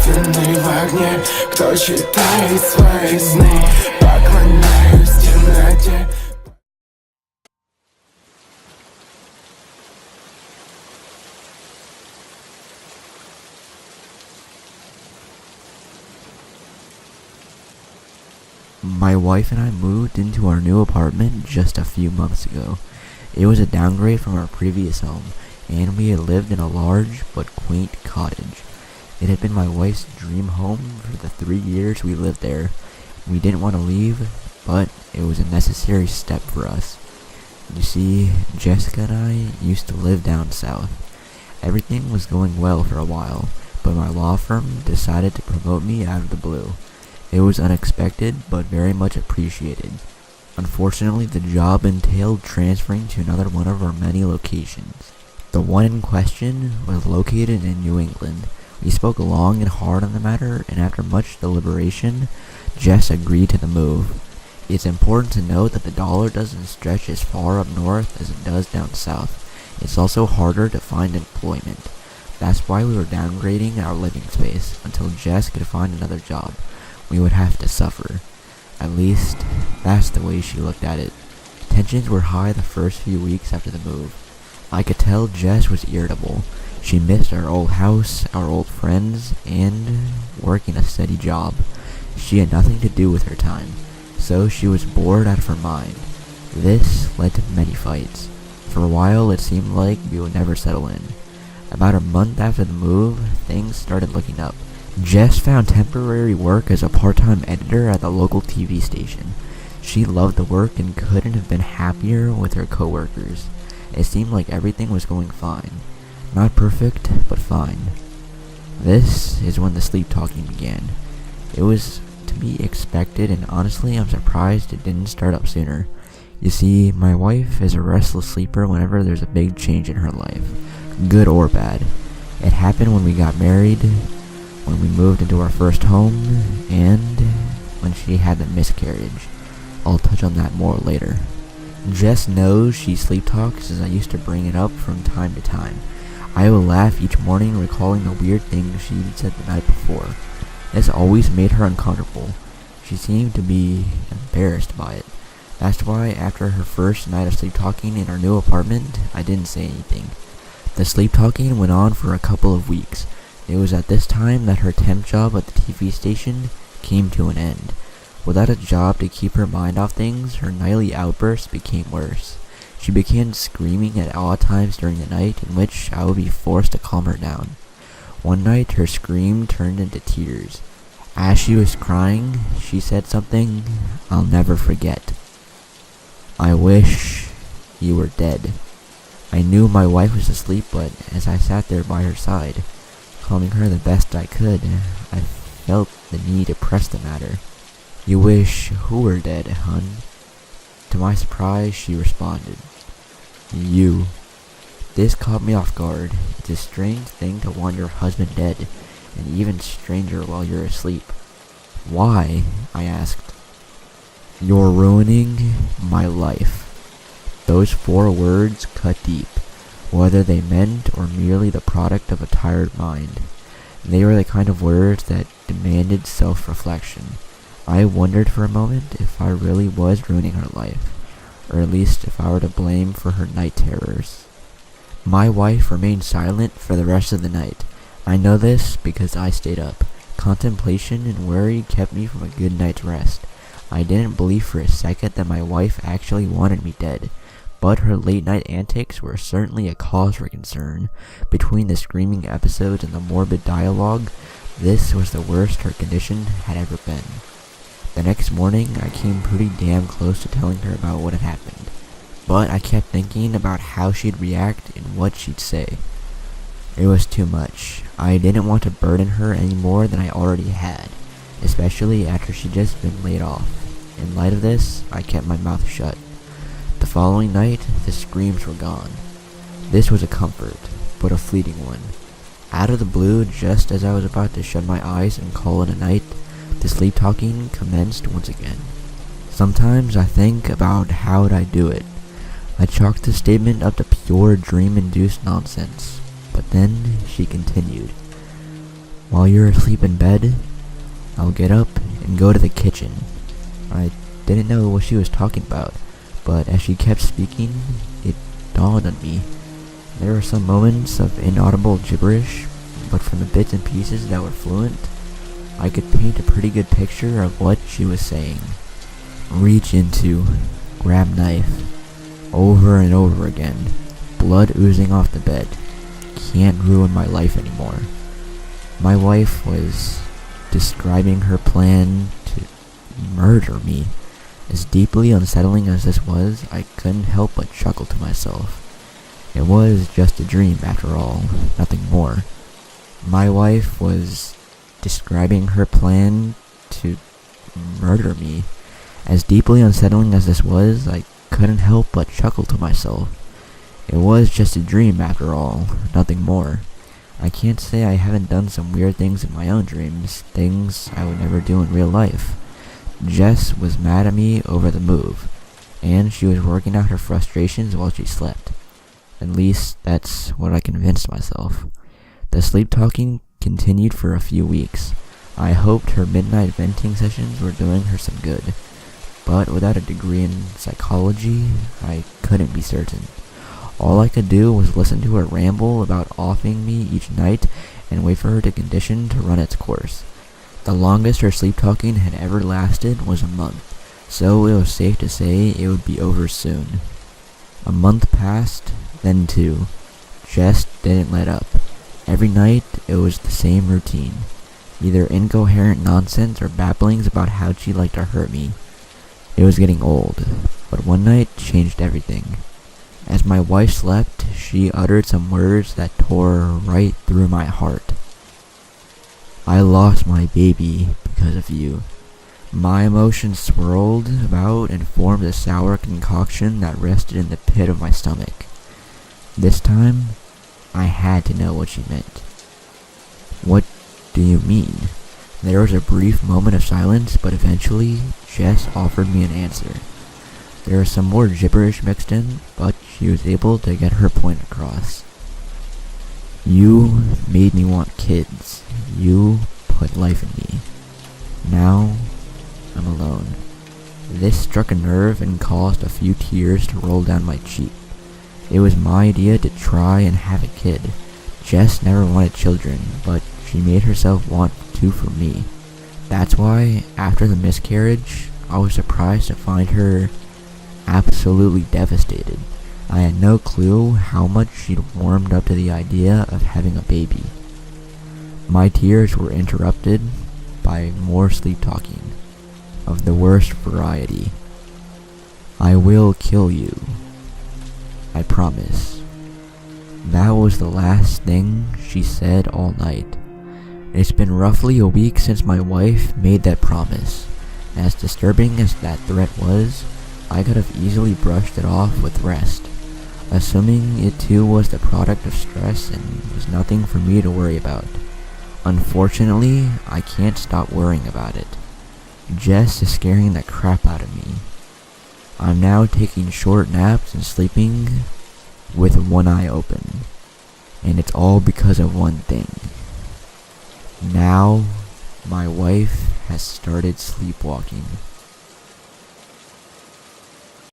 истинный в огне. Кто читает свои сны, поклоняюсь темноте. My wife and I moved into our new apartment just a few months ago. It was a downgrade from our previous home, and we had lived in a large but quaint cottage. It had been my wife's dream home for the 3 years we lived there. We didn't want to leave, but it was a necessary step for us. You see, Jessica and I used to live down south. Everything was going well for a while, but my law firm decided to promote me out of the blue. It was unexpected, but very much appreciated. Unfortunately, the job entailed transferring to another one of our many locations. The one in question was located in New England. We spoke long and hard on the matter, and after much deliberation, Jess agreed to the move. It's important to note that the dollar doesn't stretch as far up north as it does down south. It's also harder to find employment. That's why we were downgrading our living space until Jess could find another job. We would have to suffer. At least, that's the way she looked at it. Tensions were high the first few weeks after the move. I could tell Jess was irritable. She missed our old house, our old friends, and working a steady job. She had nothing to do with her time, so she was bored out of her mind. This led to many fights. For a while, it seemed like we would never settle in. About a month after the move, things started looking up. Jess found temporary work as a part-time editor at the local TV station. She loved the work and couldn't have been happier with her coworkers. It seemed like everything was going fine. Not perfect, but fine. This is when the sleep talking began. It was to be expected, and honestly, I'm surprised it didn't start up sooner. You see, my wife is a restless sleeper whenever there's a big change in her life, good or bad. It happened when we got married, when we moved into our first home, and when she had the miscarriage. I'll touch on that more later. Jess knows she sleep talks as I used to bring it up from time to time. I would laugh each morning recalling the weird things she'd said the night before. This always made her uncomfortable. She seemed to be embarrassed by it. That's why after her first night of sleep talking in our new apartment, I didn't say anything. The sleep talking went on for a couple of weeks. It was at this time that her temp job at the TV station came to an end. Without a job to keep her mind off things, her nightly outbursts became worse. She began screaming at odd times during the night, in which I would be forced to calm her down. One night, her scream turned into tears. As she was crying, she said something I'll never forget. "I wish you were dead." I knew my wife was asleep, but as I sat there by her side, calming her the best I could, I felt the need to press the matter. "You wish who were dead, hun?" To my surprise, she responded, "You." This caught me off guard. It's a strange thing to want your husband dead, and even stranger while you're asleep. "Why?" I asked. "You're ruining my life." Those 4 words cut deep, whether they meant or merely the product of a tired mind. They were the kind of words that demanded self-reflection. I wondered for a moment if I really was ruining her life, or at least if I were to blame for her night terrors. My wife remained silent for the rest of the night. I know this because I stayed up. Contemplation and worry kept me from a good night's rest. I didn't believe for a second that my wife actually wanted me dead, but her late-night antics were certainly a cause for concern. Between the screaming episodes and the morbid dialogue, this was the worst her condition had ever been. The next morning, I came pretty damn close to telling her about what had happened, but I kept thinking about how she'd react and what she'd say. It was too much. I didn't want to burden her any more than I already had, especially after she'd just been laid off. In light of this, I kept my mouth shut. The following night, the screams were gone. This was a comfort, but a fleeting one. Out of the blue, just as I was about to shut my eyes and call it a night, the sleep talking commenced once again. Sometimes I think about how would I do it. I chalked the statement up to pure dream-induced nonsense, but then she continued. While you're asleep in bed, I'll get up and go to the kitchen. I didn't know what she was talking about, but as she kept speaking, it dawned on me. There were some moments of inaudible gibberish, but from the bits and pieces that were fluent, I could paint a pretty good picture of what she was saying. Reach into, grab knife, over and over again, blood oozing off the bed. Can't ruin my life anymore. My wife was describing her plan to murder me. As deeply unsettling as this was, I couldn't help but chuckle to myself. It was just a dream after all, nothing more. My wife was describing her plan to murder me. As deeply unsettling as this was, I couldn't help but chuckle to myself. It was just a dream after all, nothing more. I can't say I haven't done some weird things in my own dreams, things I would never do in real life. Jess was mad at me over the move, and she was working out her frustrations while she slept. At least, that's what I convinced myself. The sleep talking continued for a few weeks. I hoped her midnight venting sessions were doing her some good, but without a degree in psychology, I couldn't be certain. All I could do was listen to her ramble about offing me each night and wait for her to condition to run its course. The longest her sleep talking had ever lasted was a month, so it was safe to say it would be over soon. A month passed, then two. Jess didn't let up. Every night it was the same routine, either incoherent nonsense or babblings about how she'd like to hurt me. It was getting old, but one night changed everything. As my wife slept, she uttered some words that tore right through my heart. I lost my baby because of you. My emotions swirled about and formed a sour concoction that rested in the pit of my stomach. This time, I had to know what she meant. What do you mean? There was a brief moment of silence, but eventually, Jess offered me an answer. There was some more gibberish mixed in, but she was able to get her point across. You made me want kids. You put life in me. Now, I'm alone. This struck a nerve and caused a few tears to roll down my cheek. It was my idea to try and have a kid. Jess never wanted children, but she made herself want two for me. That's why, after the miscarriage, I was surprised to find her absolutely devastated. I had no clue how much she'd warmed up to the idea of having a baby. My tears were interrupted by more sleep talking, of the worst variety. I will kill you. I promise. That was the last thing she said all night. It's been roughly a week since my wife made that promise. As disturbing as that threat was, I could have easily brushed it off with rest, assuming it too was the product of stress and was nothing for me to worry about. Unfortunately, I can't stop worrying about it. Jess is scaring the crap out of me. I'm now taking short naps and sleeping with one eye open, and it's all because of one thing. Now, my wife has started sleepwalking.